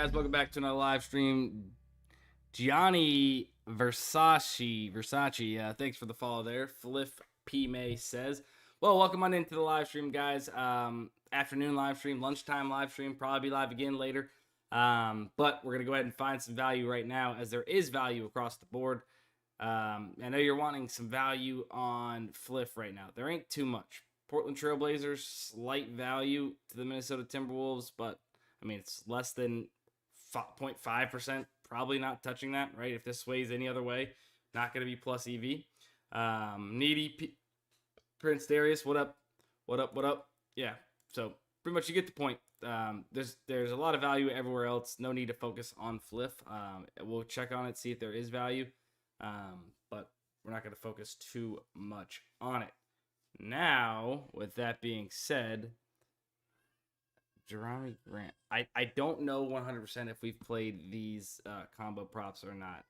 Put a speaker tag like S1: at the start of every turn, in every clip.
S1: guys, welcome back to another live stream. Gianni Versace, thanks for the follow there. Fliff P May says, well, welcome on into the live stream, guys. Afternoon live stream, lunchtime live stream, probably be live again later. But we're gonna go ahead and find some value right now, as there is value across the board. I know you're wanting some value on Fliff right now. There ain't too much. Portland Trailblazers, slight value to the Minnesota Timberwolves, but I mean, it's less than 0.5%. Probably not touching that, right? If this sways any other way, not going to be plus EV. Prince Darius, what up? What up? What up? Yeah. So pretty much you get the point. There's a lot of value everywhere else. No need to focus on Fliff. We'll check on it, see if there is value. But we're not going to focus too much on it. Now, with that being said, Jerami Grant. I don't know 100% if we've played these combo props or not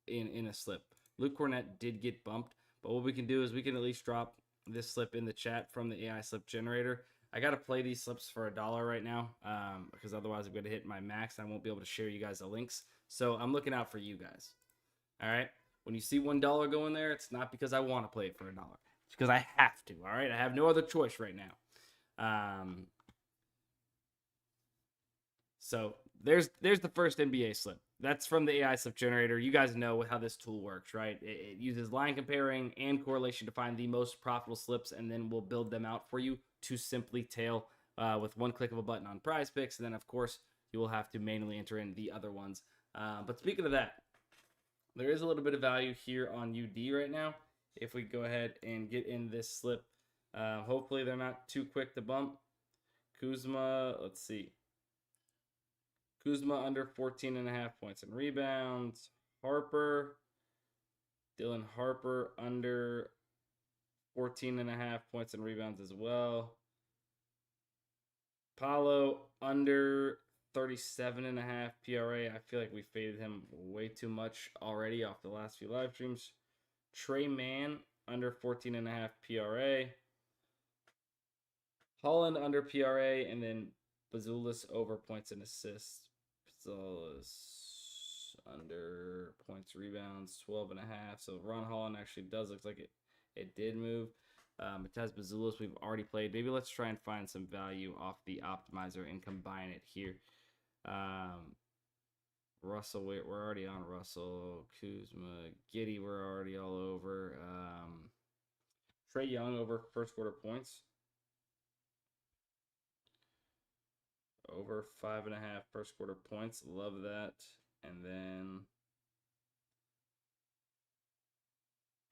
S1: in a slip. Luke Cornett did get bumped, but what we can do is we can at least drop this slip in the chat from the AI slip generator. I got to play these slips for $1 right now because otherwise I'm going to hit my max and I won't be able to share you guys the links. So I'm looking out for you guys. All right. When you see $1 go in there, it's not because I want to play it for $1. It's because I have to. All right. I have no other choice right now. So there's the first NBA slip. That's from the AI slip generator. You guys know how this tool works, right? It uses line comparing and correlation to find the most profitable slips, and then we'll build them out for you to simply tail with one click of a button on PrizePicks. And then, of course, you will have to manually enter in the other ones. But speaking of that, there is a little bit of value here on UD right now. If we go ahead and get in this slip, hopefully they're not too quick to bump. Kuzma, let's see. Kuzma under 14.5 points and rebounds. Dylan Harper under 14.5 points and rebounds as well. Paolo under 37.5 PRA. I feel like we faded him way too much already off the last few live streams. Trey Mann under 14.5 PRA. Holland under PRA, and then Bazulis over points and assists. Under points, rebounds, 12.5. So Ron Holland actually does look like it did move. Mataz Bazulis we've already played. Maybe let's try and find some value off the optimizer and combine it here. Russell, we're already on Russell. Kuzma, Giddey, we're already all over. Trae Young over first quarter points. Over 5.5 first quarter points. Love that. And then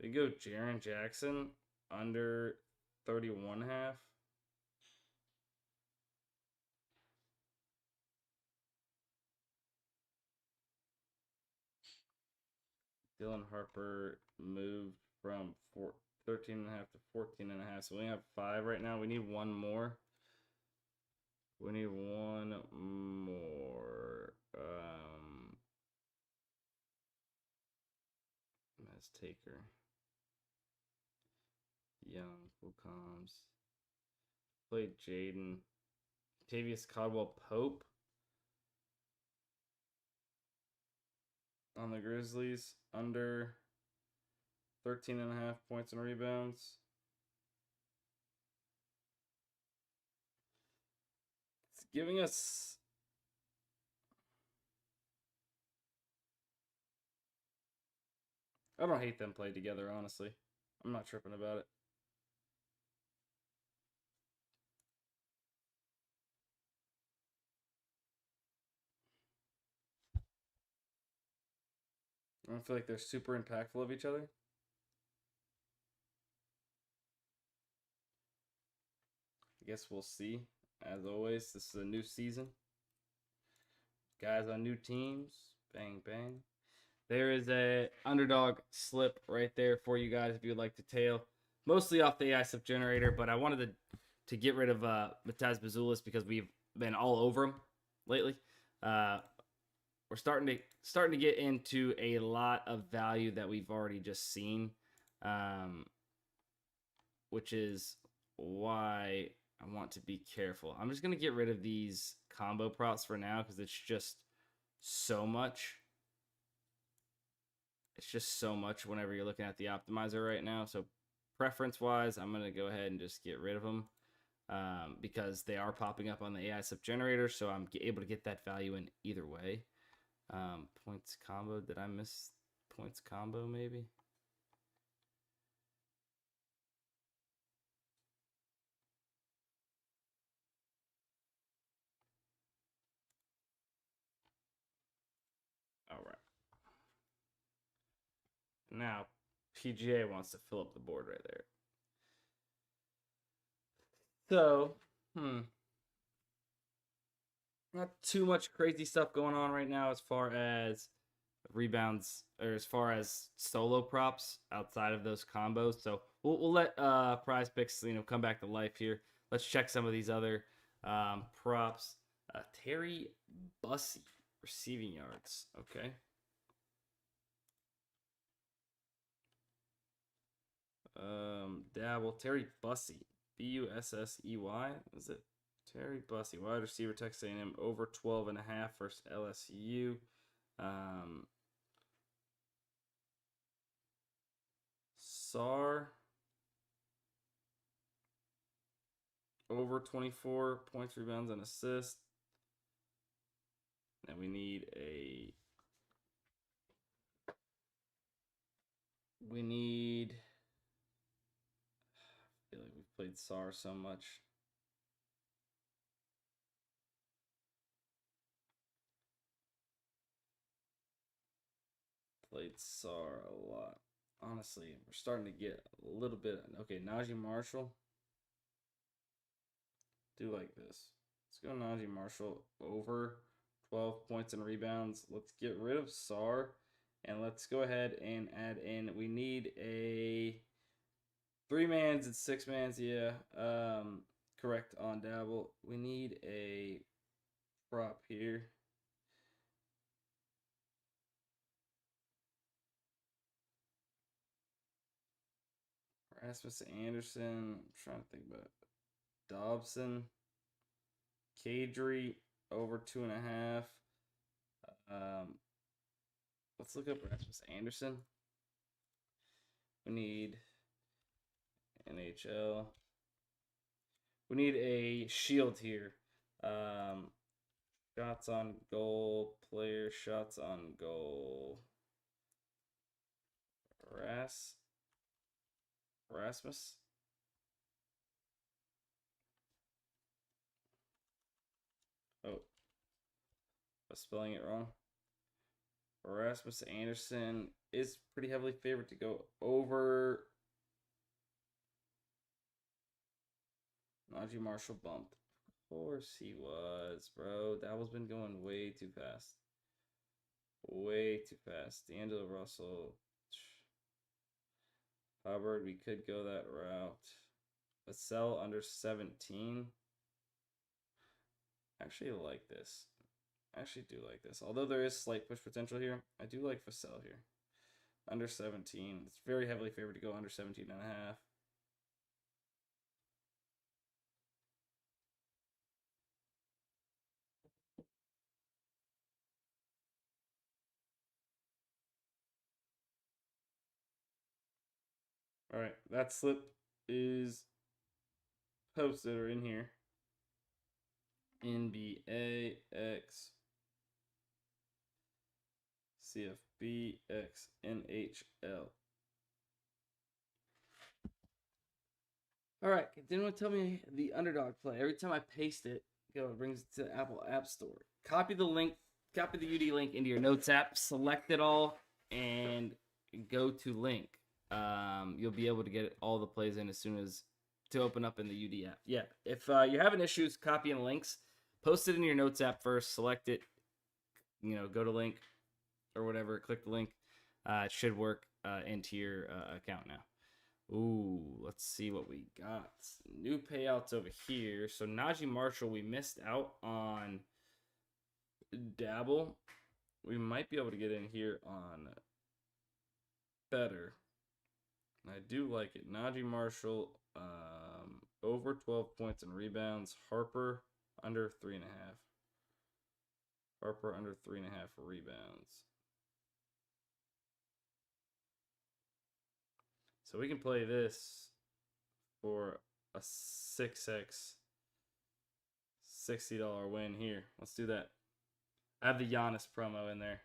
S1: we go Jaren Jackson under 31.5. Dylan Harper moved from 13.5 to 14.5. So we have 5 right now. We need one more. We need one more. Let's take her. Young, full comms. Played Jaden. Tavius Caldwell Pope on the Grizzlies under 13.5 points and rebounds. Giving us I don't hate them played together, honestly. I'm not tripping about it. I don't feel like they're super impactful of each other. I guess we'll see. As always, this is a new season. Guys on new teams. Bang, bang. There is a Underdog slip right there for you guys if you would like to tail. Mostly off the AI slip generator, but I wanted to get rid of Mataz Bazulis because we've been all over him lately. We're starting to get into a lot of value that we've already just seen, which is why I want to be careful. I'm just going to get rid of these combo props for now because it's just so much. It's just so much whenever you're looking at the optimizer right now. So preference-wise, I'm going to go ahead and just get rid of them because they are popping up on the AI sub generator, so I'm able to get that value in either way. Points combo. Did I miss points combo maybe? All right. Now, PGA wants to fill up the board right there. So, not too much crazy stuff going on right now as far as rebounds or as far as solo props outside of those combos. So we'll let PrizePicks come back to life here. Let's check some of these other props. Terry Bussey receiving yards. Okay. Dabble Terry Bussey, Bussey. Is it Terry Bussey, wide receiver, Texas A&M, over 12.5 versus LSU. SAR over 24 points, rebounds, and assists. And we need a. I feel like we've played SAR so much. Played SAR a lot. Honestly, we're starting to get a little bit. Okay, Najee Marshall. Do like this. Let's go Najee Marshall over 12 points and rebounds. Let's get rid of SAR. And let's go ahead and add in. We need a 3-mans and 6-mans. Yeah. Correct on Dabble. We need a prop here. Rasmus Anderson. I'm trying to think about it. Dobson. Kadri over 2.5. Let's look up Rasmus Anderson. We need NHL. We need a shield here. Shots on goal. Player shots on goal. Rasmus. Oh, I was spelling it wrong. Rasmus Anderson is pretty heavily favored to go over. Najee Marshall bumped. Of course he was, bro. Dabble's been going way too fast. Way too fast. D'Angelo Russell. Hubbard, we could go that route. But sell under 17. Actually like this. I actually do like this. Although there is slight push potential here, I do like Vassell here. Under 17. It's very heavily favored to go under 17.5. All right, that slip is posted or in here. NBA X CFB X NHL. All right, continue to tell me the Underdog play. Every time I paste it, it brings it to the Apple App Store. Copy the link, copy the UD link into your Notes app, select it all, and go to link. You'll be able to get all the plays in as soon as to open up in the UD app. Yeah, if you're having issues copying links, post it in your Notes app first, select it, go to link or whatever, click the link. It should work into your account now. Ooh, let's see what we got. New payouts over here. So Najee Marshall, we missed out on Dabble. We might be able to get in here on better. I do like it. Najee Marshall over 12 points and rebounds. Harper under 3.5. Harper under 3.5 rebounds. So we can play this for a 6x $60 win here. Let's do that. I have the Giannis promo in there.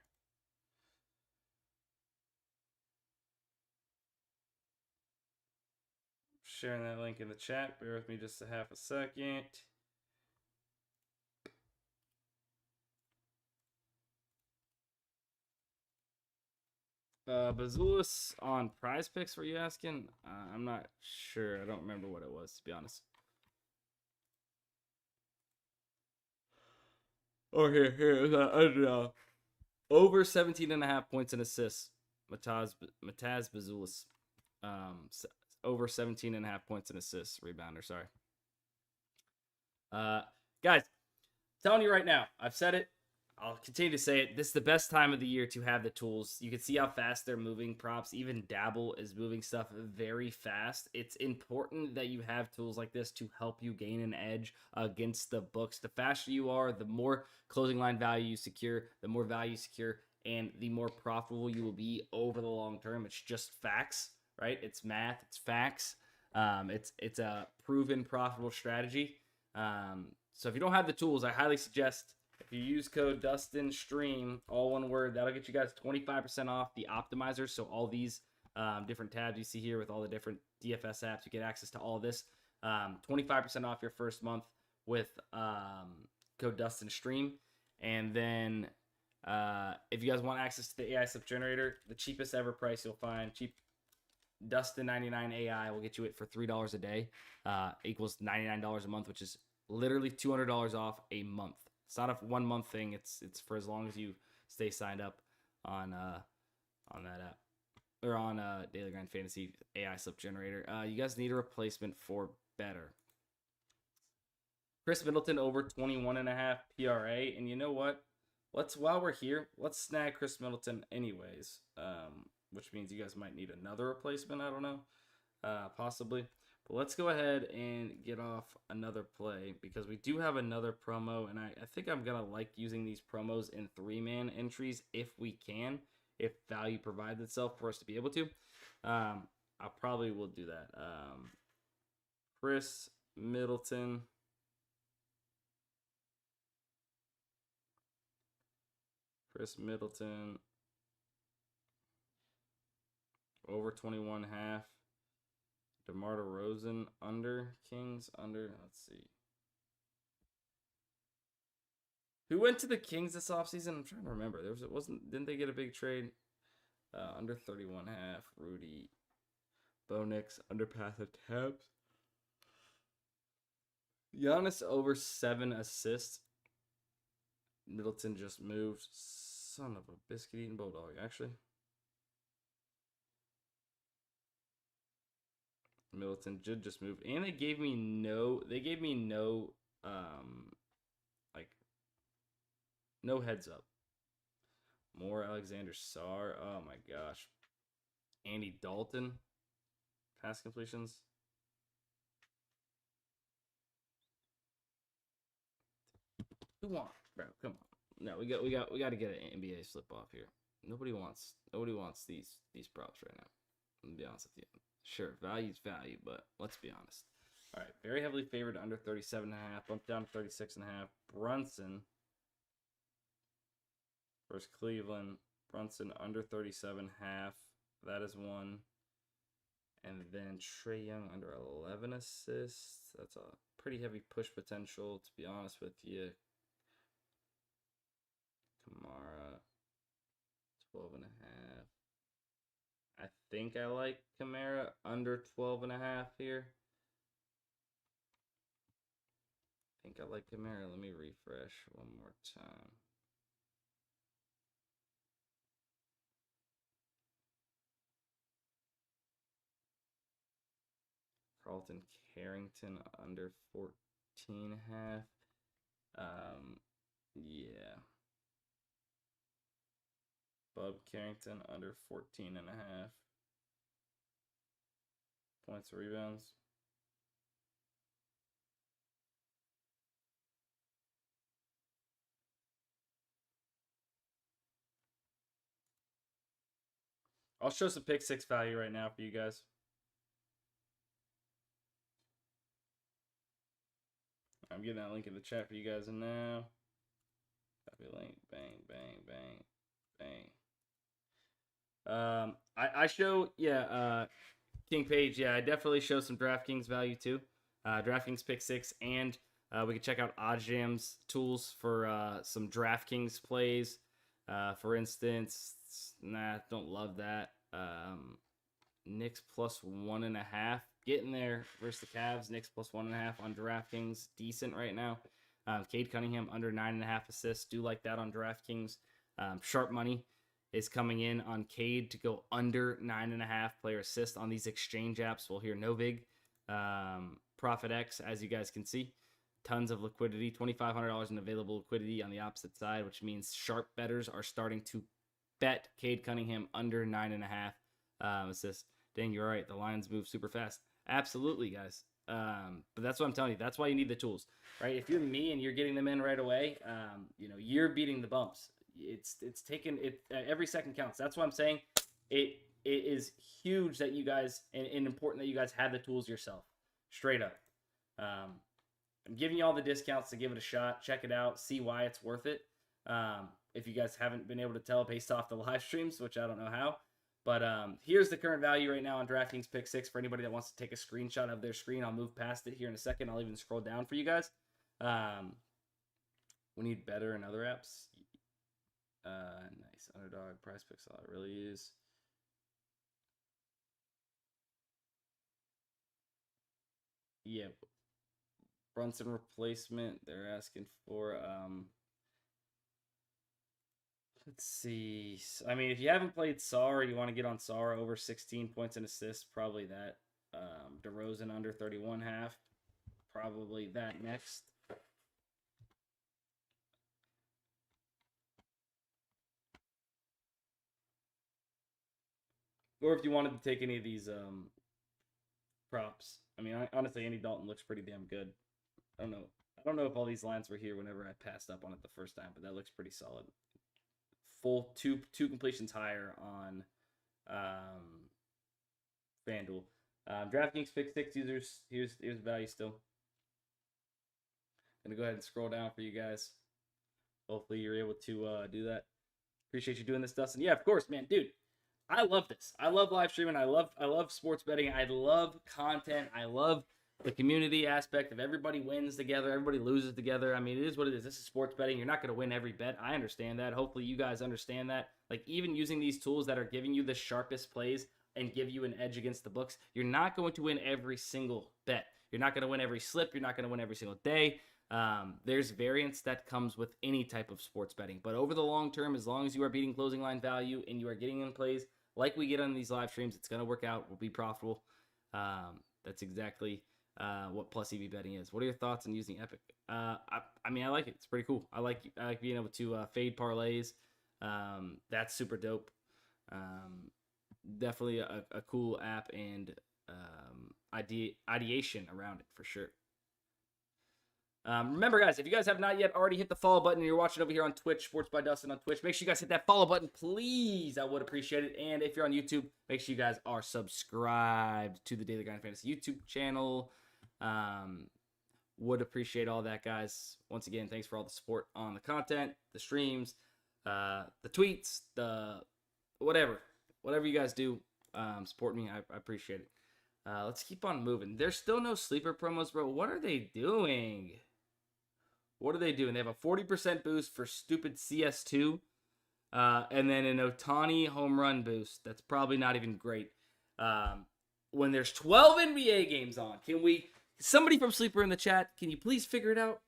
S1: Sharing that link in the chat. Bear with me just a half a second. Bazulis on PrizePicks, were you asking? I'm not sure. I don't remember what it was, to be honest. Oh, here. Underdog. Over 17.5 points and assists. Mataz Bazulis. Over 17.5 points and assists. Rebounder, sorry. Guys, telling you right now, I've said it. I'll continue to say it. This is the best time of the year to have the tools. You can see how fast they're moving props. Even Dabble is moving stuff very fast. It's important that you have tools like this to help you gain an edge against the books. The faster you are, the more closing line value you secure, the more value you secure, and the more profitable you will be over the long term. It's just facts, right? It's math. It's facts. It's a proven profitable strategy. So if you don't have the tools, I highly suggest if you use code DUSTINSTREAM, all one word, that'll get you guys 25% off the optimizers. So all these different tabs you see here with all the different DFS apps, you get access to all of this. 25% off your first month with code DUSTINSTREAM. And then if you guys want access to the AI slip generator, the cheapest ever price you'll find, cheap Dustin 99 AI will get you it for $3 a day, equals $99 a month, which is literally $200 off a month. It's not a 1 month thing. It's for as long as you stay signed up on that app or on Daily Grind Fantasy AI slip generator. You guys need a replacement for better. Chris Middleton over 21.5 PRA, and you know what? While we're here, let's snag Chris Middleton anyways. Which means you guys might need another replacement. I don't know, possibly. But let's go ahead and get off another play because we do have another promo, and I think I'm going to like using these promos in 3-man entries if we can, if value provides itself for us to be able to. I probably will do that. Chris Middleton. Over 21.5. DeMar DeRozan under. Kings under. Let's see. Who went to the Kings this offseason? I'm trying to remember. Didn't they get a big trade? Under 31.5. Rudy. Bo Nix under pass attempts. Giannis over 7 assists. Middleton just moved. Son of a biscuit eating bulldog, actually. Middleton did just move, and they gave me no no heads up. More Alexander Sarr. Oh my gosh. Andy Dalton. Pass completions. Who wants, bro? Come on. No, we got to get an NBA slip off here. Nobody wants these props right now. I'm gonna be honest with you. Sure, value's value, but let's be honest. All right, very heavily favored under 37.5, bumped down to 36.5. Brunson versus Cleveland. Brunson under 37.5. That is one. And then Trae Young under 11 assists. That's a pretty heavy push potential, to be honest with you. Kamara, 12.5. I think I like Kamara under 12.5 here. I think I like Kamara. Let me refresh one more time. Carlton Carrington under 14.5. Yeah. Bub Carrington under 14.5 points, rebounds. I'll show some pick 6 value right now for you guys. I'm getting that link in the chat for you guys now. Copy link. Bang, bang, bang, bang. I show, King Page, I definitely show some DraftKings value too. DraftKings pick 6, and we can check out OddsJam's tools for some DraftKings plays. For instance, don't love that. Knicks plus 1.5. Getting there versus the Cavs. Knicks plus 1.5 on DraftKings. Decent right now. Cade Cunningham under 9.5 assists. Do like that on DraftKings. Sharp money is coming in on Cade to go under 9.5 player assist on these exchange apps. We'll hear Novig. Profit X, as you guys can see. Tons of liquidity. $2,500 in available liquidity on the opposite side, which means sharp bettors are starting to bet Cade Cunningham under 9.5 assists. Dang, you're right. The lines move super fast. Absolutely, guys. But that's what I'm telling you. That's why you need the tools, right? If you're me and you're getting them in right away, you're beating the bumps. It's taken it. Every second counts. That's why I'm saying it is huge that you guys and important that you guys have the tools yourself. Straight up. I'm giving you all the discounts to give it a shot. Check it out. See why it's worth it. If you guys haven't been able to tell based off the live streams, which I don't know how. But here's the current value right now on DraftKings Pick 6 for anybody that wants to take a screenshot of their screen. I'll move past it here in a second. I'll even scroll down for you guys. We need better in other apps. Nice. Underdog, PrizePicks, all it really is. Yeah. Brunson replacement. They're asking for... Let's see. I mean, if you haven't played Sar, you want to get on Sar over 16 points and assists, probably that. DeRozan under 31.5, probably that next. Or if you wanted to take any of these props. I mean, honestly, Andy Dalton looks pretty damn good. I don't know if all these lines were here whenever I passed up on it the first time, but that looks pretty solid. Full two completions higher on FanDuel. DraftKings Pick 6 users, here's the value still. Gonna go ahead and scroll down for you guys. Hopefully you're able to do that. Appreciate you doing this, Dustin. Yeah, of course, man, dude. I love this. I love live streaming. I love sports betting. I love content. I love the community aspect of everybody wins together, everybody loses together. I mean, it is what it is. This is sports betting. You're not going to win every bet. I understand that. Hopefully you guys understand that. Like, even using these tools that are giving you the sharpest plays and give you an edge against the books, you're not going to win every single bet. You're not going to win every slip. You're not going to win every single day. There's variance that comes with any type of sports betting. But over the long term, as long as you are beating closing line value and you are getting in plays like we get on these live streams, it's going to work out. We'll be profitable. That's exactly what plus EV betting is. What are your thoughts on using Epic? I mean, I like it. It's pretty cool. I like being able to fade parlays. That's super dope. Definitely a cool app and ideation around it for sure. Remember, guys, if you guys have not yet already hit the follow button and you're watching over here on Twitch, Sports by Dustin on Twitch, make sure you guys hit that follow button, please. I would appreciate it. And if you're on YouTube, make sure you guys are subscribed to the Daily Grind Fantasy YouTube channel. Would appreciate all that, guys. Once again, thanks for all the support on the content, the streams, the tweets, the whatever you guys do. Support me. I appreciate it. Let's keep on moving. There's still no sleeper promos, bro. What are they doing? What are they doing? They have a 40% boost for stupid CS2. And then an Ohtani home run boost. That's probably not even great. When there's 12 NBA games on, somebody from Sleeper in the chat, can you please figure it out?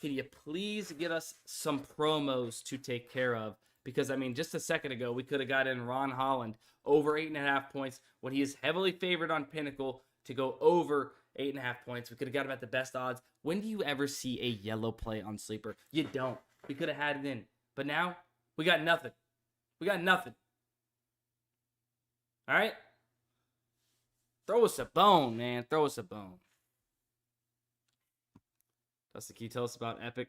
S1: Can you please get us some promos to take care of? Because, I mean, just a second ago, we could have gotten Ron Holland over 8.5 points when he is heavily favored on Pinnacle to go over 8.5 points. We could have got him at the best odds. When do you ever see a yellow play on Sleeper? You don't. We could have had it in. But now, we got nothing. We got nothing. All right? Throw us a bone, man. Throw us a bone. Dustin, can you tell us about Epic?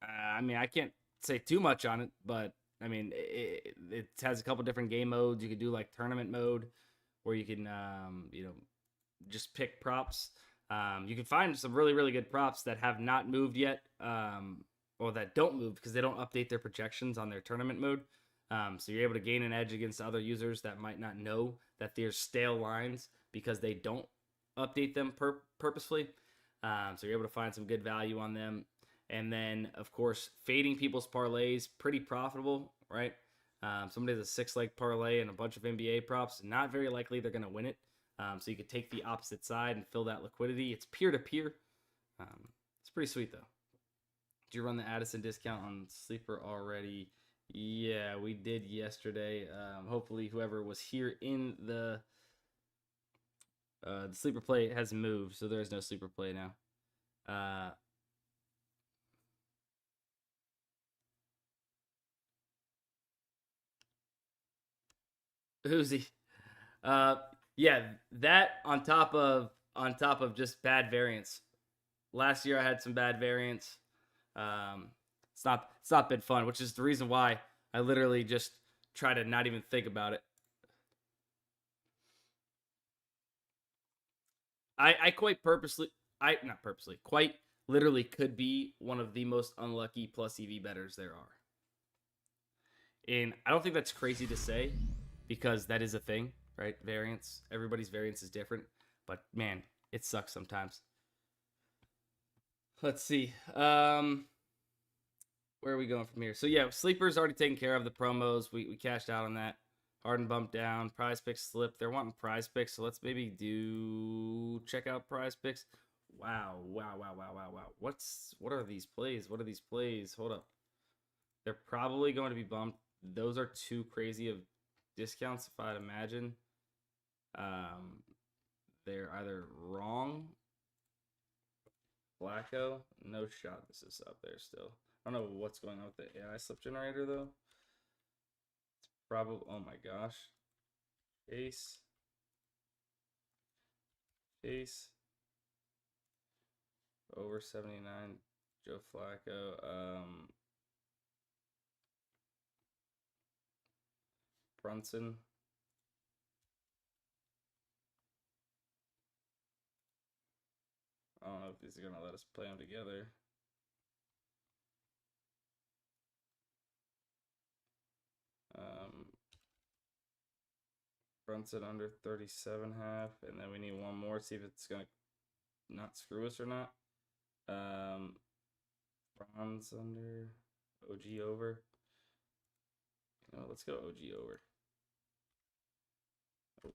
S1: I mean, I can't say too much on it, but I mean, it has a couple different game modes. You could do like tournament mode, where you can, just pick props. You can find some really, really good props that have not moved yet, or that don't move because they don't update their projections on their tournament mode. So you're able to gain an edge against other users that might not know that there's stale lines because they don't update them purposefully. So you're able to find some good value on them. And then, of course, fading people's parlays, pretty profitable, right? Somebody has a 6-leg parlay and a bunch of NBA props. Not very likely they're going to win it. So you could take the opposite side and fill that liquidity. It's peer-to-peer. It's pretty sweet, though. Did you run the Addison discount on Sleeper already? Yeah, we did yesterday. Hopefully whoever was here in the Sleeper play has moved, so there is no Sleeper play now. Who's he? Yeah, that on top of just bad variance. Last year I had some bad variance. It's not been fun, which is the reason why I literally just try to not even think about it. I quite literally could be one of the most unlucky plus EV bettors there are. And I don't think that's crazy to say because that is a thing, right? Variance. Everybody's variance is different. But man, it sucks sometimes. Let's see. Where are we going from here? So yeah, Sleeper's already taken care of the promos. We cashed out on that. Harden bumped down. PrizePicks slipped. They're wanting PrizePicks, so let's maybe check out PrizePicks. Wow. What are these plays? Hold up. They're probably going to be bumped. Those are too crazy of discounts, if I'd imagine. They're either wrong. Flacco, no shot. This is up there still. I don't know what's going on with the AI slip generator though. It's probably, oh my gosh. Chase. Over 79. Joe Flacco. Brunson. I don't know if these are going to let us play them together. Brunson under 37.5, and then we need one more, see if it's going to not screw us or not. Bronze under, OG over. Let's go OG over. Oh.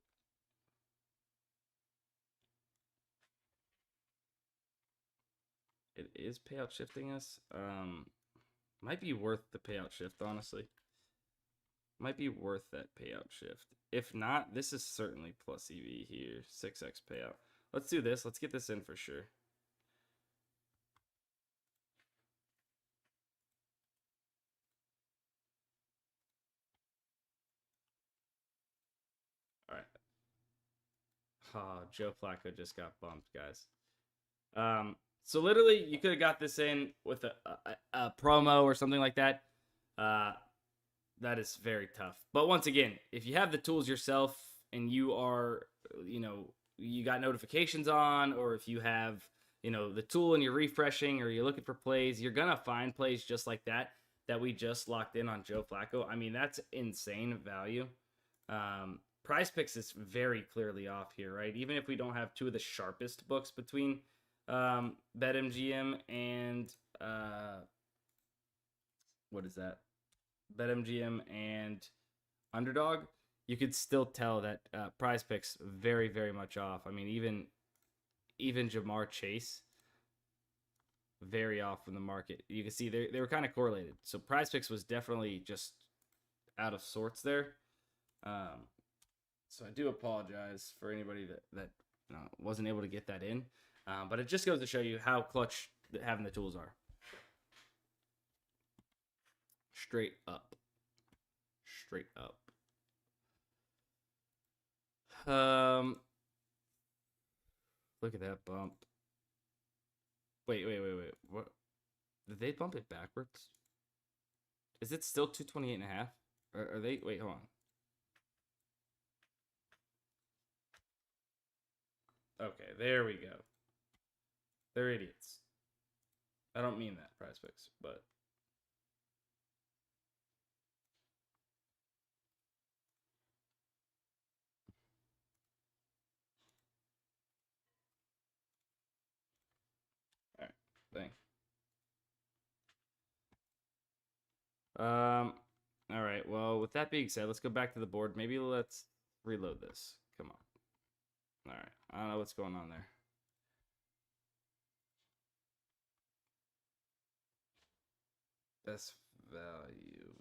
S1: It is payout shifting us. Might be worth the payout shift, honestly. Might be worth that payout shift. If not, this is certainly plus EV here. 6x payout. Let's do this. Let's get this in for sure. All right. Oh, Joe Flacco just got bumped, guys. So literally, you could have got this in with a promo or something like that. That is very tough. But once again, if you have the tools yourself and you are, you got notifications on, or if you have, the tool and you're refreshing or you're looking for plays, you're going to find plays just like that we just locked in on Joe Flacco. I mean, that's insane value. PrizePicks is very clearly off here, right? Even if we don't have two of the sharpest books between BetMGM and what is that? BetMGM and Underdog, you could still tell that PrizePicks very, very much off. I mean, even Jamar Chase, very off from the market. You can see they were kind of correlated. So PrizePicks was definitely just out of sorts there. So I do apologize for anybody that wasn't able to get that in. But it just goes to show you how clutch having the tools are. Straight up. Look at that bump. Wait. What? Did they bump it backwards? Is it still 228.5? Or are they? Wait, hold on. Okay, there we go. They're idiots. I don't mean that, PrizePicks, but all right, bang. All right. Well, with that being said, let's go back to the board. Maybe let's reload this. Come on. All right. I don't know what's going on there. Best value.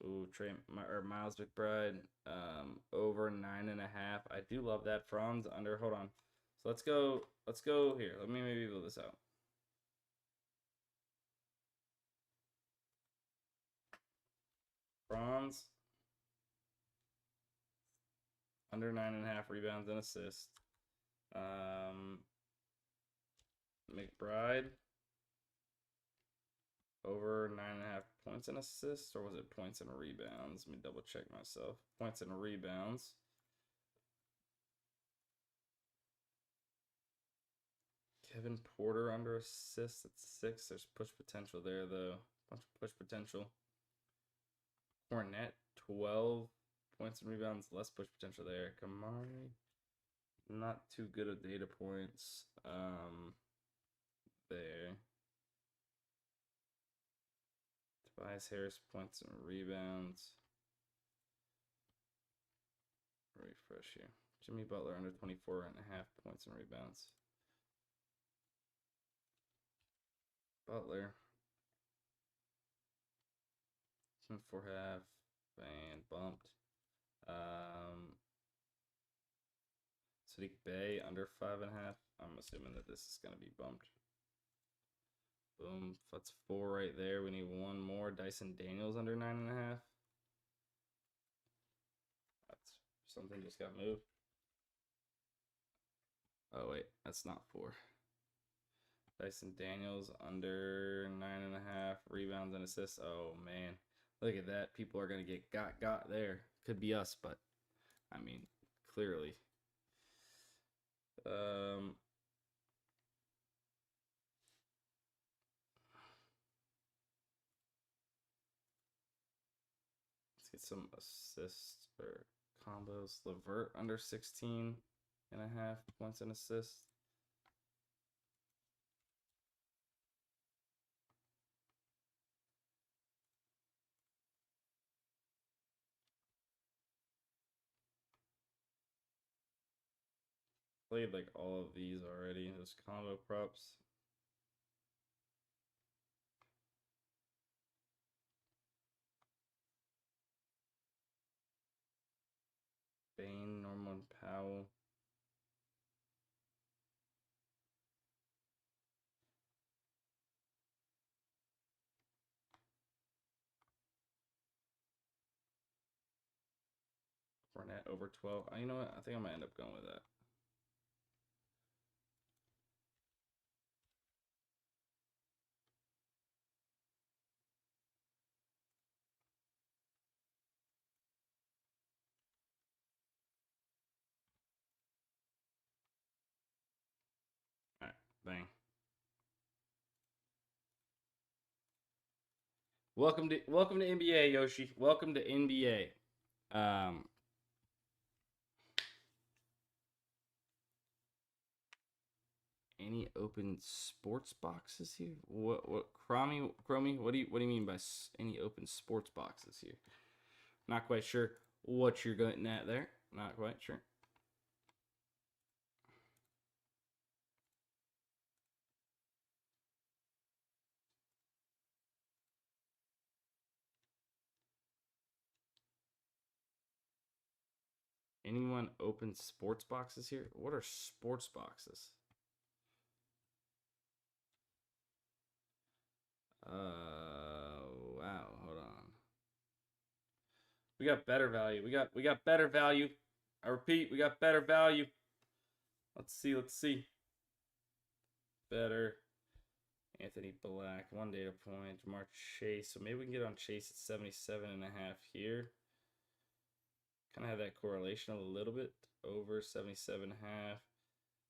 S1: Ooh, Miles McBride. Over 9.5. I do love that. Franz under. Hold on. So let's go. Let's go here. Let me maybe build this out. Franz under 9.5 rebounds and assists. McBride over 9.5 points and assists, or was it points and rebounds? Let me double check myself. Points and rebounds. Kevin Porter under assists at 6. There's push potential there, though. Bunch of push potential. Cornette, 12 points and rebounds, less push potential there. Kamari, not too good of data points. There. Tobias Harris, points and rebounds. Refresh here. Jimmy Butler under 24.5 points and rebounds. Butler. 4.5 and bumped. Sadiq Bey under 5.5. I'm assuming that this is going to be bumped. Boom. That's 4 right there. We need one more. Dyson Daniels under 9.5. That's something just got moved. Oh, wait. That's not 4. Dyson Daniels under 9.5 rebounds and assists. Oh, man. Look at that. People are going to get got there. Could be us, but I mean, clearly. Let's get some assists or combos. Levert under 16.5 points and assists. Played like all of these already. Those combo props. Bain, Norman Powell. Fournette over 12. You know what? I think I might end up going with that. All right, bang. Welcome to NBA, Yoshi. Welcome to NBA. Any open sports boxes here? What Chromie? What do you mean by any open sports boxes here? Not quite sure what you're getting at there. Not quite sure. Anyone open sports boxes here? What are sports boxes? Wow. Hold on. We got better value. We got better value. I repeat, we got better value. Let's see. Better Anthony Black, 1 data point. Jamar Chase. So maybe we can get on Chase at 77.5 here. Kind of have that correlation a little bit. Over 77.5.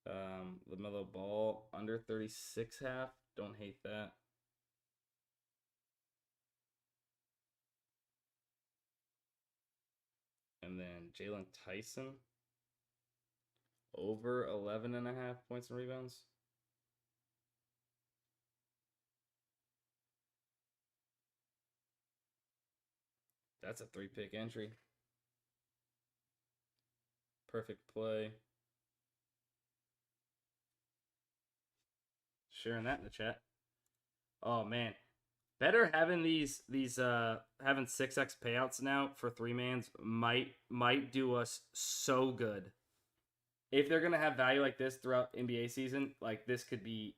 S1: LaMelo Ball, under 36.5. Don't hate that. And then Jalen Tyson, over 11.5 points and rebounds. That's a 3-pick entry. Perfect play. Sharing that in the chat. Oh man, better having these having 6x payouts now for 3-mans might do us so good. If they're gonna have value like this throughout NBA season, like this could be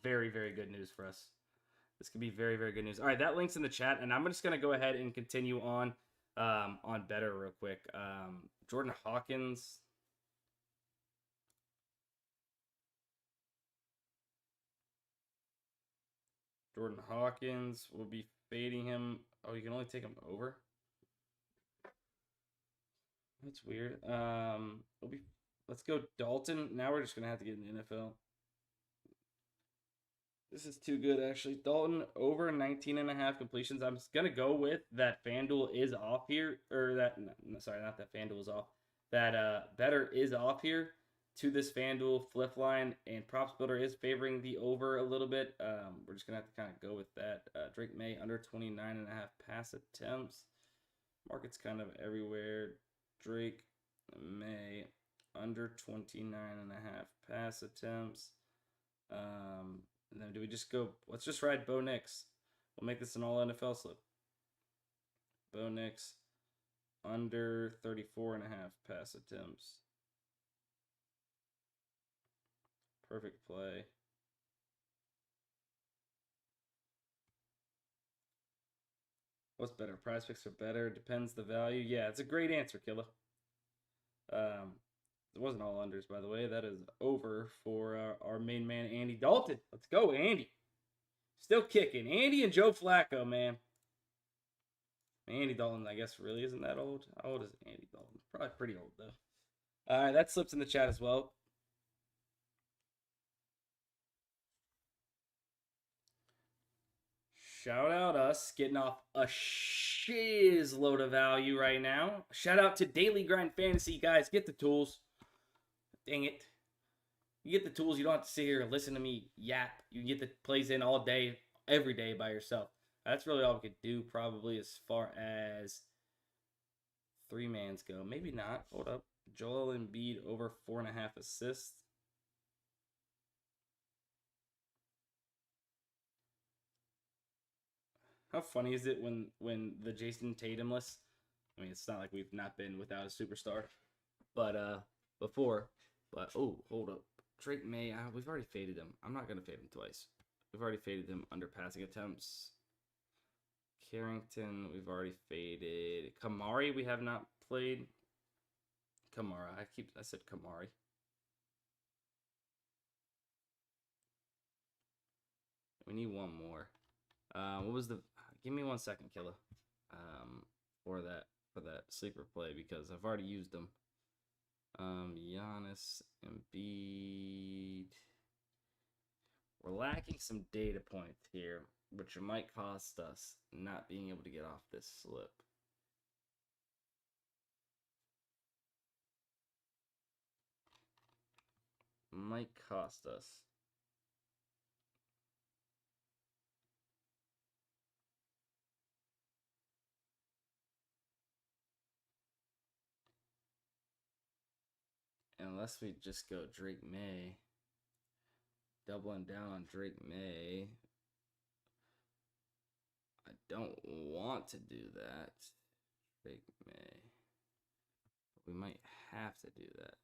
S1: very, very good news for us. This could be very, very good news. All right, that link's in the chat, and I'm just gonna go ahead and continue on better real quick. Jordan Hawkins. Jordan Hawkins will be fading him. Oh, you can only take him over. That's weird. Let's go Dalton. Now we're just gonna have to get an NFL. This is too good, actually. Dalton over 19.5 completions. I'm just gonna go with that. FanDuel is off here, or that. No, sorry, not that FanDuel is off. That better is off here to this FanDuel Fliff line, and Props Builder is favoring the over a little bit. We're just gonna have to kind of go with that. Drake May under 29.5 pass attempts. Market's kind of everywhere. Drake May under 29.5 pass attempts. And then do we just go, let's just ride Bo Nix. We'll make this an all NFL slip. Bo Nix under 34.5 pass attempts. Perfect play. What's better? PrizePicks are better. Depends the value. Yeah, it's a great answer, Killa. It wasn't all unders, by the way. That is over for our main man, Andy Dalton. Let's go, Andy. Still kicking. Andy and Joe Flacco, man. Andy Dalton, I guess, really isn't that old. How old is Andy Dalton? Probably pretty old, though. All right, that slips in the chat as well. Shout out us getting off a shiz load of value right now. Shout out to Daily Grind Fantasy, guys. Get the tools. Dang it. You get the tools. You don't have to sit here and listen to me yap. You can get the plays in all day, every day by yourself. That's really all we could do probably as far as 3-mans go. Maybe not. Hold up. Joel Embiid over 4.5 assists. How funny is it when the Jason Tatum list? I mean, it's not like we've not been without a superstar, but before. But oh, hold up, Drake May. We've already faded him. I'm not gonna fade him twice. We've already faded him under passing attempts. Carrington, we've already faded. Kamari, we have not played. Kamara, I said Kamari. We need one more. What was the? Give me 1 second, Killa. For that sleeper play because I've already used them. Giannis, Embiid. We're lacking some data points here, which might cost us not being able to get off this slip. Might cost us. Unless we just go Drake May. Doubling down on Drake May. I don't want to do that. Drake May. We might have to do that.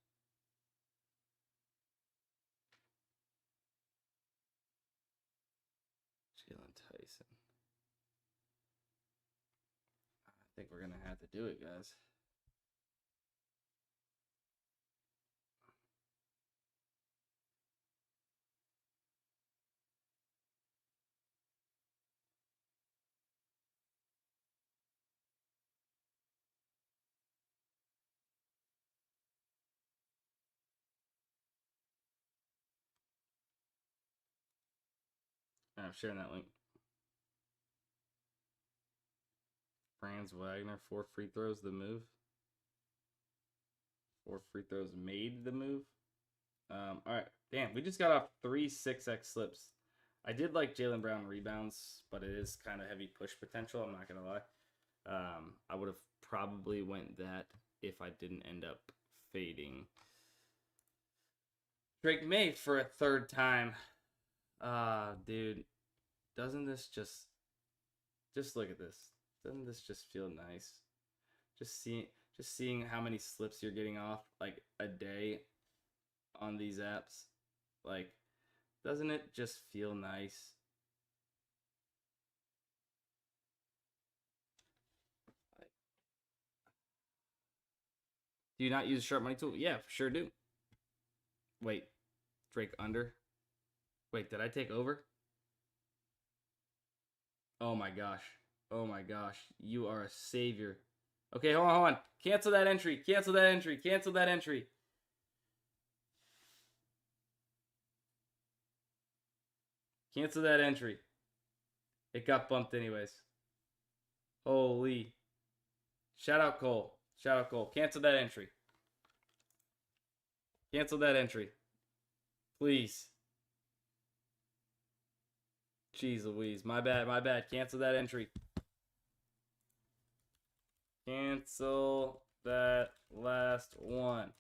S1: Jalen Tyson. I think we're going to have to do it, guys. I'm sharing that link. Franz Wagner, 4 free throws, the move. 4 free throws made the move. All right. Damn, we just got off 3 6x slips. I did like Jaylen Brown rebounds, but it is kind of heavy push potential. I'm not going to lie. I would have probably went that if I didn't end up fading Drake May for a third time. Dude, doesn't this just look at this. Doesn't this just feel nice? Just seeing how many slips you're getting off like a day on these apps. Like, doesn't it just feel nice? Do you not use a sharp money tool? Yeah, for sure do. Wait, Drake under. Wait, did I take over? Oh my gosh. Oh my gosh. You are a savior. Okay, hold on. Cancel that entry. Cancel that entry. Cancel that entry. Cancel that entry. It got bumped anyways. Holy. Shout out Cole. Shout out Cole. Cancel that entry. Cancel that entry. Please. Jeez Louise. My bad. My bad. Cancel that entry. Cancel that last one.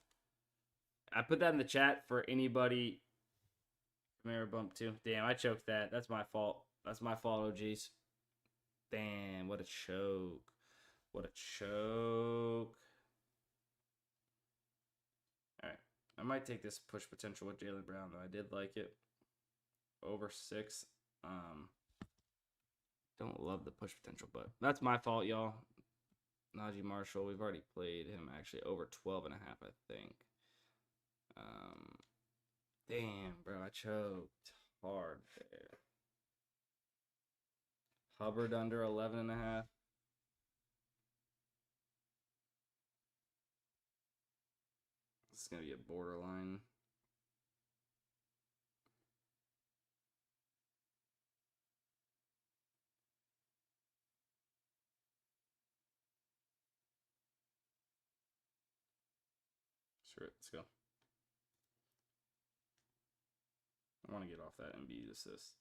S1: I put that in the chat for anybody. Camaro bump too. Damn, I choked that. That's my fault. That's my fault, OGs. Damn, what a choke. What a choke. Alright. I might take this push potential with Jaylen Brown, though. I did like it. Over 6. Don't love the push potential, but that's my fault, y'all. Najee Marshall, we've already played him actually over 12.5, I think. Damn, bro, I choked hard there. Hubbard under 11.5. This is gonna be a borderline. Sure, let's go. I want to get off that MB assist.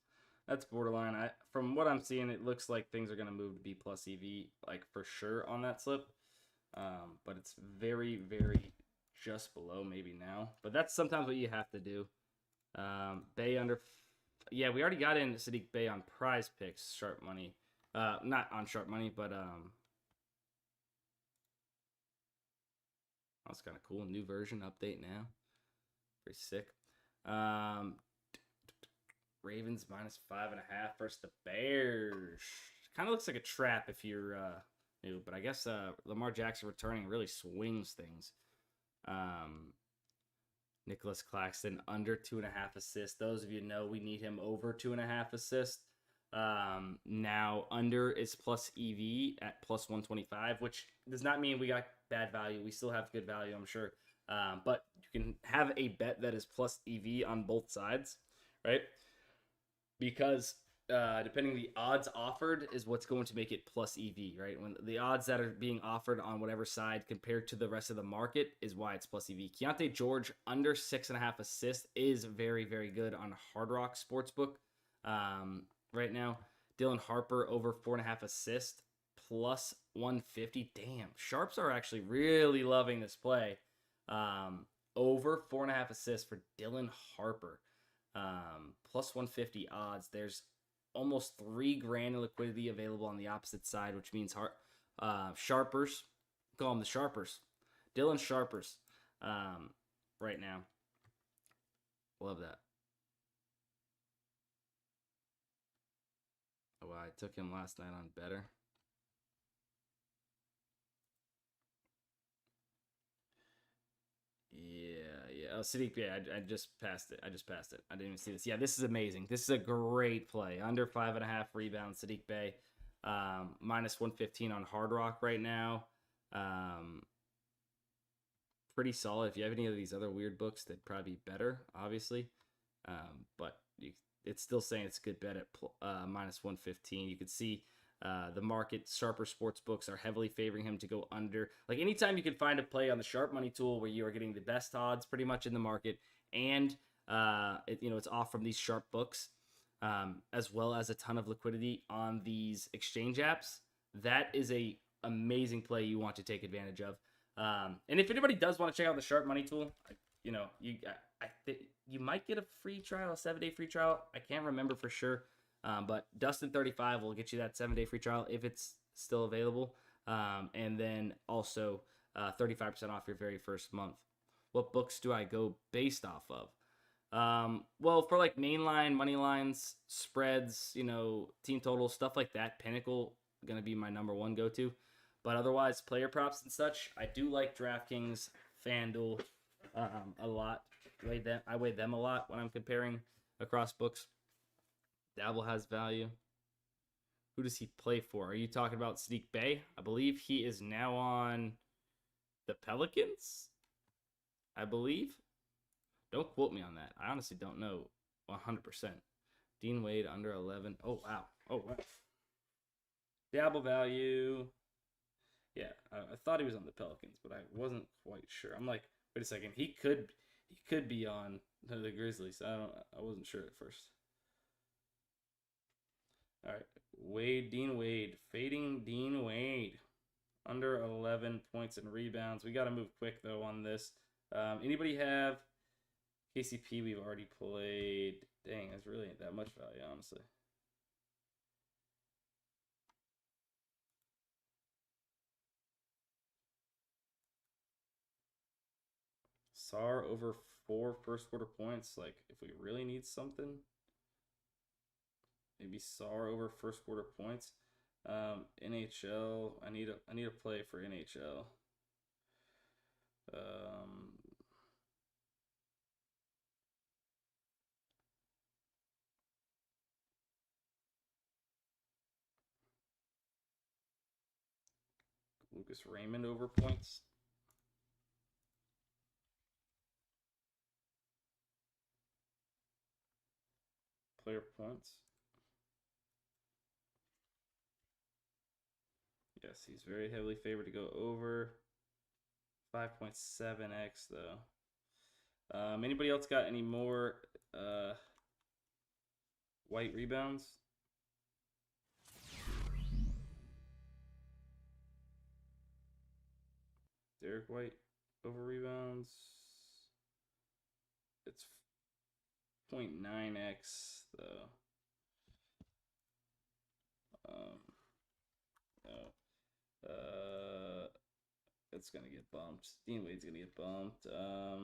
S1: That's borderline. From what I'm seeing, it looks like things are going to move to B plus EV, like for sure on that slip. But it's very, very just below maybe now. But that's sometimes what you have to do. Bay under. Yeah, we already got in Sadiq Bay on PrizePicks, sharp money. Not on sharp money, but that's kind of cool. New version update now. Pretty sick. Ravens -5.5 versus the Bears. Kind of looks like a trap if you're new, but I guess Lamar Jackson returning really swings things. Nicholas Claxton under 2.5 assists. Those of you know we need him over 2.5 assists. Now under is plus EV at plus 125, which does not mean we got bad value. We still have good value, I'm sure. But you can have a bet that is plus EV on both sides, right? Because depending the odds offered is what's going to make it plus EV, right? When the odds that are being offered on whatever side compared to the rest of the market is why it's plus EV. Keontae George under 6.5 assists is very, very good on Hard Rock Sportsbook right now. Dylan Harper over 4.5 assists plus 150. Damn, sharps are actually really loving this play. Over 4.5 assists for Dylan Harper. Plus 150 odds. There's almost $3,000 in liquidity available on the opposite side, which means sharpers. Call them the sharpers. Dylan Sharpers. Right now. Love that. Oh, I took him last night on better. Yeah. Oh, Sadiq, yeah, I just passed it. I didn't even see this. Yeah, this is amazing. This is a great play. Under 5.5 rebounds, Sadiq Bey. -115 on Hard Rock right now. Pretty solid. If you have any of these other weird books, they'd probably be better, obviously. But it's still saying it's a good bet at minus 115. You could see the market, sharper sports books are heavily favoring him to go under. Like anytime you can find a play on the sharp money tool where you are getting the best odds pretty much in the market, and it's off from these sharp books, as well as a ton of liquidity on these exchange apps, that is a amazing play you want to take advantage of. And if anybody does want to check out the sharp money tool, you might get a free trial, a 7-day free trial. I can't remember for sure. But DUSTIN35 will get you that 7-day free trial if it's still available. And then also 35% off your very first month. What books do I go based off of? Well, for like mainline, money lines, spreads, team totals, stuff like that, Pinnacle going to be my number one go-to. But otherwise, player props and such, I do like DraftKings, FanDuel a lot. I weigh them a lot when I'm comparing across books. Dabble has value. Who does he play for? Are you talking about Sadiq Bey? I believe he is now on the Pelicans, I believe. Don't quote me on that. I honestly don't know 100%. Dean Wade under 11. Oh, wow. Dabble value. Yeah, I thought he was on the Pelicans, but I wasn't quite sure. I'm like, wait a second. He could be on the Grizzlies. I wasn't sure at first. All right, Dean Wade, fading Dean Wade, under 11 points and rebounds. We got to move quick though on this. Anybody have KCP? We've already played. Dang, that's really ain't that much value, honestly. SAR over 4 first quarter points. Like, if we really need something, maybe SAR over first quarter points. NHL. I need a play for NHL. Lucas Raymond over points. Player points. Yes, he's very heavily favored to go over. 5.7x though. Anybody else got any more White rebounds? Derek White over rebounds. It's 0.9x though. No. It's gonna get bumped. Dean Wade's gonna get bumped. I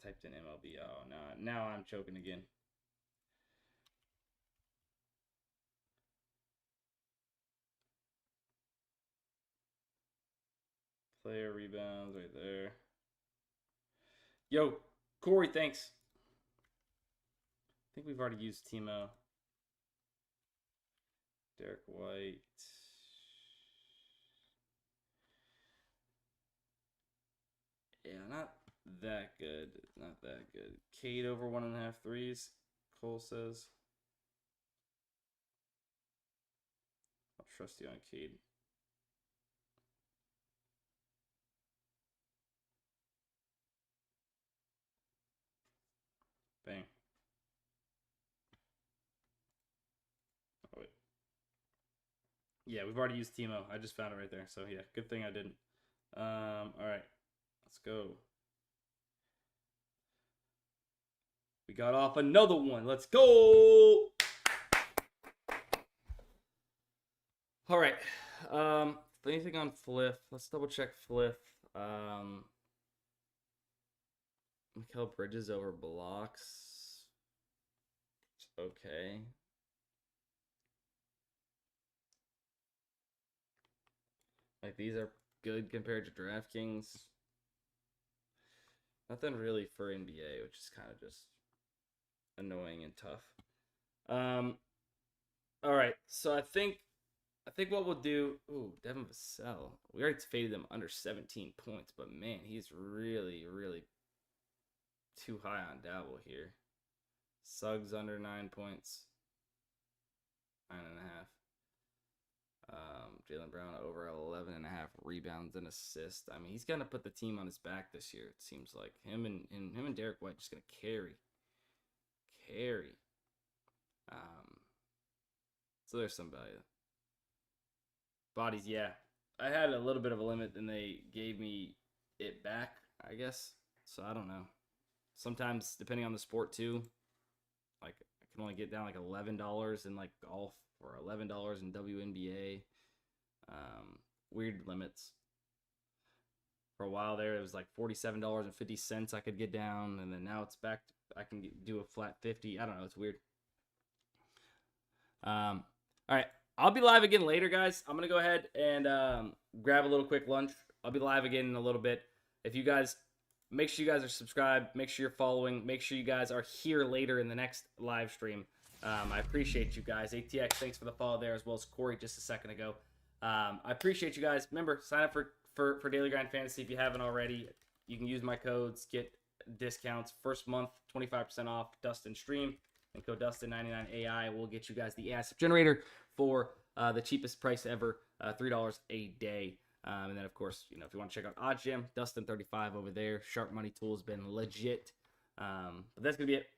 S1: typed in MLB. Oh no! Now I'm choking again. Player rebounds right there. Yo, Corey, thanks. I think we've already used Timo. Derek White. Yeah, not that good. Not that good. Cade over 1.5 threes, Cole says. I'll trust you on Cade. Bang. Oh, wait. Yeah, we've already used Timo. I just found it right there. So, yeah, good thing I didn't. All right. Let's go. We got off another one. Let's go. All right. Anything on Fliff? Let's double check Fliff. Mikal Bridges over blocks. Okay. Like, these are good compared to DraftKings. Nothing really for NBA, which is kind of just annoying and tough. All right, so I think I think what we'll do. Ooh, Devin Vassell. We already faded him under 17 points, but man, he's really, really too high on Dabble here. Suggs under 9 points. 9.5. Jaylen Brown over 11.5 rebounds and assists. I mean, he's gonna put the team on his back this year. It seems like him and Derek White just gonna carry. So there's some value. Bodies, yeah. I had a little bit of a limit, and they gave me it back, I guess. So I don't know. Sometimes, depending on the sport too, like I can only get down like $11 in like golf or $11 in WNBA. Weird limits. For a while there, it was like $47.50 I could get down, and then now it's back. I can do a flat 50. I don't know. It's weird. All right. I'll be live again later, guys. I'm going to go ahead and grab a little quick lunch. I'll be live again in a little bit. If you guys, make sure you guys are subscribed. Make sure you're following. Make sure you guys are here later in the next live stream. I appreciate you guys. ATX, thanks for the follow there, as well as Corey just a second ago. I appreciate you guys. Remember, sign up for Daily Grind Fantasy if you haven't already. You can use my codes, get discounts. First month, 25% off DUSTIN Stream. And code DUSTIN99AI will get you guys the asset generator for the cheapest price ever, $3 a day. And then, of course, if you want to check out OddsJam, DUSTIN35 over there. Sharp Money Tool has been legit. But that's going to be it.